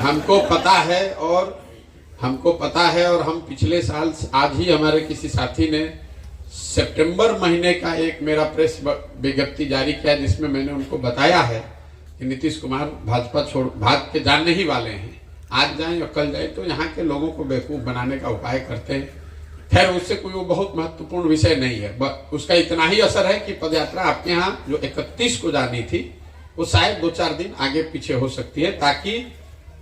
हमको पता है और हम पिछले साल आज ही हमारे किसी साथी ने सितंबर महीने का एक मेरा प्रेस विज्ञप्ति जारी किया जिसमें मैंने उनको बताया है कि नीतीश कुमार भाजपा भाग के जाने ही वाले हैं। आज जाएं या कल जाएं, तो यहाँ के लोगों को बेवकूफ बनाने का उपाय करते हैं। खैर, उससे कोई वो बहुत महत्वपूर्ण विषय नहीं है। उसका इतना ही असर है कि पदयात्रा आपके यहाँ जो 31 को जानी थी वो शायद 2-4 दिन आगे पीछे हो सकती है, ताकि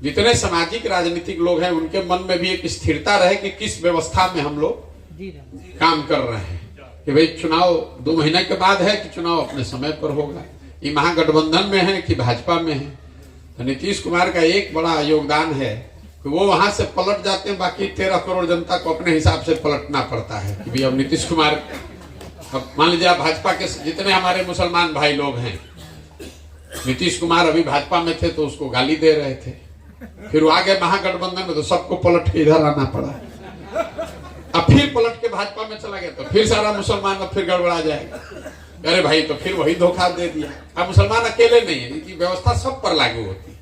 जितने सामाजिक राजनीतिक लोग हैं उनके मन में भी एक स्थिरता रहे कि किस व्यवस्था में हम लोग काम कर रहे हैं। कि भाई चुनाव 2 महीने के बाद है कि चुनाव अपने समय पर होगा, ये महागठबंधन में है कि भाजपा में है। तो नीतीश कुमार का एक बड़ा योगदान है कि वो वहां से पलट जाते हैं, बाकी 13 करोड़ जनता को अपने हिसाब से पलटना पड़ता है कि भाई अब नीतीश कुमार, अब मान लीजिए आप भाजपा के जितने हमारे मुसलमान भाई लोग हैं, नीतीश कुमार अभी भाजपा में थे तो उसको गाली दे रहे थे, फिर वो आ गए महागठबंधन में तो सबको पलट के इधर आना पड़ा, अब फिर पलट के भाजपा में चला गया तो फिर सारा मुसलमान अब फिर गड़बड़ा जाएगा। अरे भाई, तो फिर वही धोखा दे दिया। अब मुसलमान अकेले नहीं है, इनकी व्यवस्था सब पर लागू होती।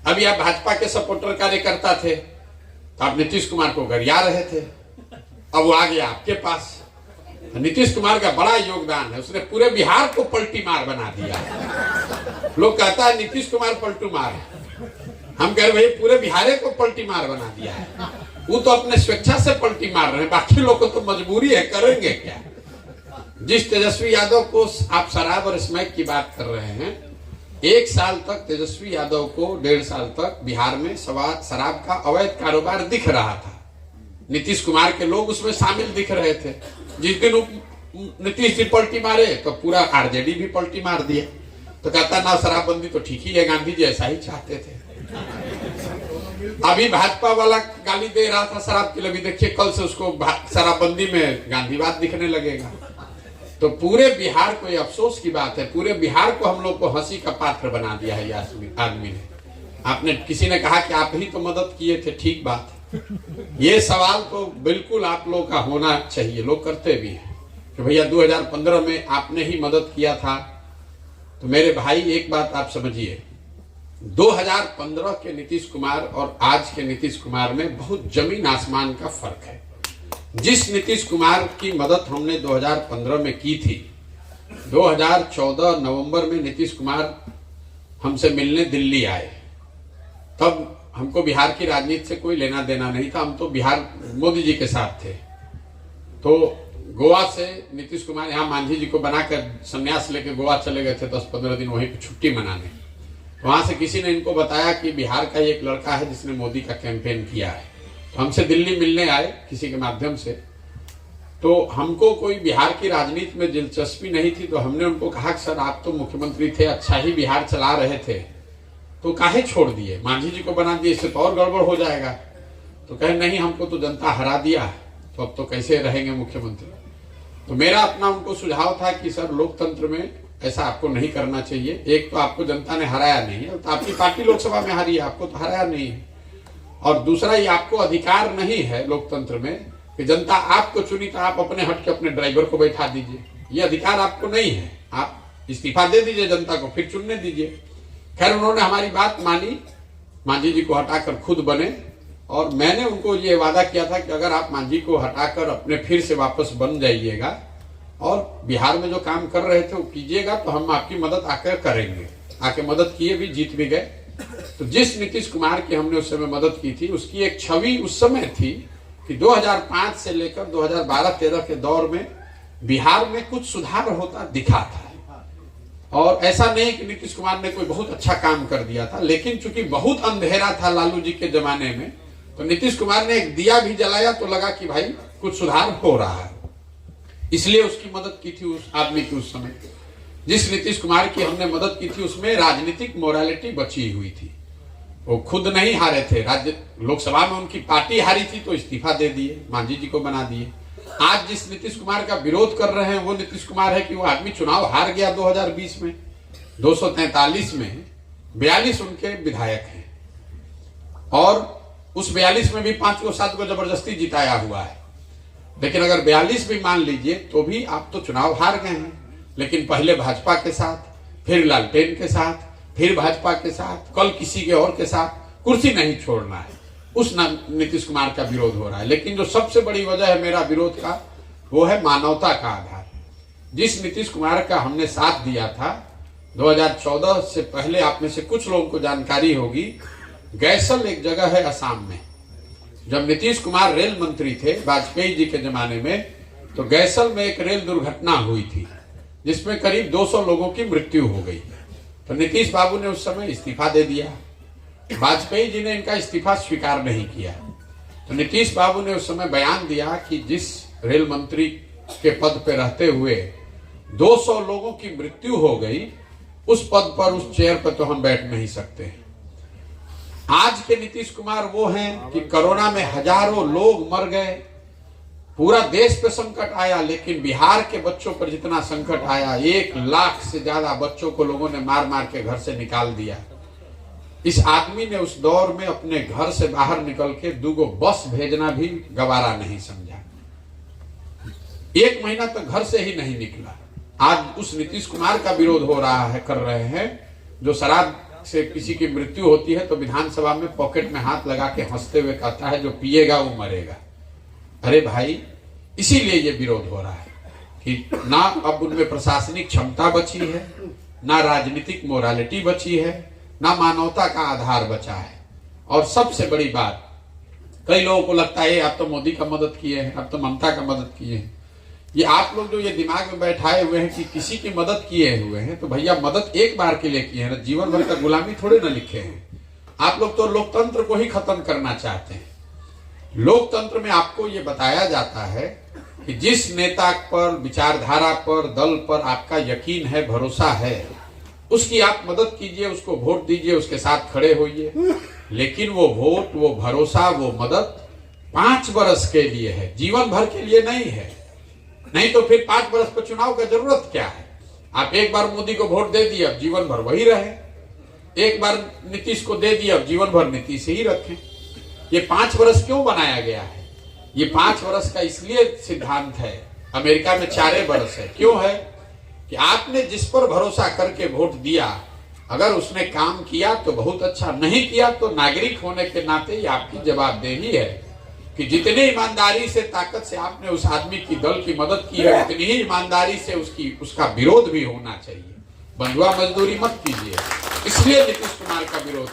अभी आप भाजपा के सपोर्टर कार्यकर्ता थे तो आप नीतीश कुमार को गरिया रहे थे, अब वो आ गया आपके पास। तो नीतीश कुमार का बड़ा योगदान है, उसने पूरे बिहार को पलटी मार बना दिया। लोग कहता है नीतीश कुमार पलटू मार है, हम कह रहे भाई पूरे बिहार को पलटी मार बना दिया है। वो तो अपने स्वेच्छा से पलटी मार रहे हैं, बाकी लोग को तो मजबूरी है, करेंगे क्या। जिस तेजस्वी यादव को आप शराब और स्मैक की बात कर रहे हैं, 1 साल तक तेजस्वी यादव को 1.5 साल तक बिहार में शराब का अवैध कारोबार दिख रहा था। नीतीश कुमार के लोग उसमें शामिल दिख रहे थे। जिस दिन नीतीश जी पलटी मारे तो पूरा आरजेडी भी पलटी मार दिया। तो कहता ना शराबबंदी तो ठीक ही है, गांधी जी ऐसा ही चाहते थे। अभी भाजपा वाला गाली दे रहा था शराब के लिए, देखिए कल से उसको शराबबंदी में गांधीवाद दिखने लगेगा। तो पूरे बिहार को, ये अफसोस की बात है, पूरे बिहार को हम लोग को हंसी का पात्र बना दिया है ये आदमी ने। आपने किसी ने कहा कि आप ही तो मदद किए थे, ठीक बात। ये सवाल तो बिल्कुल आप लोग का होना चाहिए, लोग करते भी हैं कि भैया 2015 में आपने ही मदद किया था। तो मेरे भाई एक बात आप समझिए, 2015 के नीतीश कुमार और आज के नीतीश कुमार में बहुत जमीन आसमान का फर्क है। जिस नीतीश कुमार की मदद हमने 2015 में की थी, 2014 नवंबर में नीतीश कुमार हमसे मिलने दिल्ली आए। तब हमको बिहार की राजनीति से कोई लेना देना नहीं था, हम तो बिहार मोदी जी के साथ थे। तो गोवा से नीतीश कुमार यहाँ मांझी जी को बनाकर संन्यास लेके गोवा चले गए थे 10-15 दिन वहीं पे छुट्टी मनाने। तो वहां से किसी ने इनको बताया कि बिहार का एक लड़का है जिसने मोदी का कैंपेन किया है, तो हमसे दिल्ली मिलने आए किसी के माध्यम से। तो हमको कोई बिहार की राजनीति में दिलचस्पी नहीं थी, तो हमने उनको कहा कि सर आप तो मुख्यमंत्री थे, अच्छा ही बिहार चला रहे थे, तो काहे छोड़ दिए, मांझी जी को बना दिए, इससे तो और गड़बड़ हो जाएगा। तो कहे नहीं, हमको तो जनता हरा दिया, तो अब तो कैसे रहेंगे मुख्यमंत्री। तो मेरा अपना उनको सुझाव था कि सर लोकतंत्र में ऐसा आपको नहीं करना चाहिए। एक तो आपको जनता ने हराया नहीं है, तो आपकी पार्टी लोकसभा में हारी है, आपको तो हराया नहीं है। और दूसरा, ये आपको अधिकार नहीं है लोकतंत्र में कि जनता आपको चुनी तो आप अपने हट के अपने ड्राइवर को बैठा दीजिए, ये अधिकार आपको नहीं है। आप इस्तीफा दे दीजिए जनता को, फिर चुनने दीजिए। खैर, उन्होंने हमारी बात मानी, मांझी जी को हटाकर खुद बने। और मैंने उनको ये वादा किया था कि अगर आप मांझी को हटाकर अपने फिर से वापस बन जाइएगा और बिहार में जो काम कर रहे थे वो कीजिएगा, तो हम आपकी मदद आकर करेंगे। आके मदद किए भी, जीत भी गए। तो जिस नीतीश कुमार की हमने उस समय मदद की थी, उसकी एक छवि उस समय थी कि 2005 से लेकर 2012-13 के दौर में बिहार में कुछ सुधार होता दिखा था। और ऐसा नहीं कि नीतीश कुमार ने कोई बहुत अच्छा काम कर दिया था, लेकिन चूंकि बहुत अंधेरा था लालू जी के जमाने में, तो नीतीश कुमार ने एक दिया भी जलाया तो लगा कि भाई कुछ सुधार हो रहा है, इसलिए उसकी मदद की थी उस आदमी की। उस समय जिस नीतीश कुमार की हमने मदद की थी उसमें राजनीतिक मोरालिटी बची हुई थी। वो खुद नहीं हारे थे, राज्य लोकसभा में उनकी पार्टी हारी थी तो इस्तीफा दे दिए, मांझी जी को बना दिए। आज जिस नीतीश कुमार का विरोध कर रहे हैं वो नीतीश कुमार है कि वो आदमी चुनाव हार गया 2020 में, 243 में 42 उनके विधायक हैं और उस 42 में भी 5 को 7 को जबरदस्ती जिताया हुआ है। लेकिन अगर 42 भी मान लीजिए तो भी आप तो चुनाव हार गए हैं। लेकिन पहले भाजपा के साथ, फिर लालटेन के साथ, फिर भाजपा के साथ, कल किसी के और के साथ, कुर्सी नहीं छोड़ना है, उस नीतीश कुमार का विरोध हो रहा है। लेकिन जो सबसे बड़ी वजह है मेरा विरोध का, वो है मानवता का आधार। जिस नीतीश कुमार का हमने साथ दिया था 2014 से पहले, आप में से कुछ लोगों को जानकारी होगी, गैसल एक जगह है असम में। जब नीतीश कुमार रेल मंत्री थे वाजपेयी जी के जमाने में, तो गैसल में एक रेल दुर्घटना हुई थी जिसमें करीब 200 लोगों की मृत्यु हो गई। तो नीतीश बाबू ने उस समय इस्तीफा दे दिया। वाजपेयी जी ने इनका इस्तीफा स्वीकार नहीं किया। तो नीतीश बाबू ने उस समय बयान दिया कि जिस रेल मंत्री के पद पे रहते हुए 200 लोगों की मृत्यु हो गई, उस पद पर, उस चेयर पर तो हम बैठ नहीं सकते। आज के नीतीश कुमार वो हैं कि कोरोना में हजारों लोग मर गए, पूरा देश पे संकट आया, लेकिन बिहार के बच्चों पर जितना संकट आया, 1 लाख से ज्यादा बच्चों को लोगों ने मार मार के घर से निकाल दिया। इस आदमी ने उस दौर में अपने घर से बाहर निकल के 2 बस भेजना भी गवारा नहीं समझा। 1 महीना तक घर से ही नहीं निकला। आज उस नीतीश कुमार का विरोध हो रहा है, कर रहे हैं, जो शराब से किसी की मृत्यु होती है तो विधानसभा में पॉकेट में हाथ लगा के हंसते हुए कहता है जो पिएगा वो मरेगा। अरे भाई, इसीलिए ये विरोध हो रहा है कि ना अब उनमें प्रशासनिक क्षमता बची है, ना राजनीतिक मोरालिटी बची है, ना मानवता का आधार बचा है। और सबसे बड़ी बात, कई लोगों को लगता है आप तो मोदी का मदद किए हैं, आप तो ममता का मदद किए हैं। ये आप लोग जो ये दिमाग में बैठाए हुए हैं कि किसी की मदद किए हुए हैं, तो भैया मदद एक बार के लिए किए हैं ना, जीवन भर का गुलामी थोड़े ना लिखे हैं। आप लोग तो लोकतंत्र को ही खत्म करना चाहते हैं। लोकतंत्र में आपको ये बताया जाता है कि जिस नेता पर, विचारधारा पर, दल पर आपका यकीन है, भरोसा है, उसकी आप मदद कीजिए, उसको वोट दीजिए, उसके साथ खड़े होइए। लेकिन वो वोट, वो भरोसा, वो मदद 5 बरस के लिए है, जीवन भर के लिए नहीं है। नहीं तो फिर 5 बरस पर चुनाव का जरूरत क्या है? आप एक बार मोदी को वोट दे दिए, अब जीवन भर वही रहे। एक बार नीतीश को दे दिए, अब जीवन भर नीतीश ही रखें। ये 5 बरस क्यों बनाया गया है? ये 5 बरस का इसलिए सिद्धांत है, अमेरिका में 4 बरस है। क्यों है? कि आपने जिस पर भरोसा करके वोट दिया, अगर उसने काम किया तो बहुत अच्छा, नहीं किया तो नागरिक होने के नाते ये आपकी जवाबदेही है कि जितनी ईमानदारी से, ताकत से आपने उस आदमी की, दल की मदद की है, उतनी ही ईमानदारी से उसका विरोध भी होना चाहिए। बंधुआ मजदूरी मत कीजिए। इसलिए नीतीश कुमार का विरोध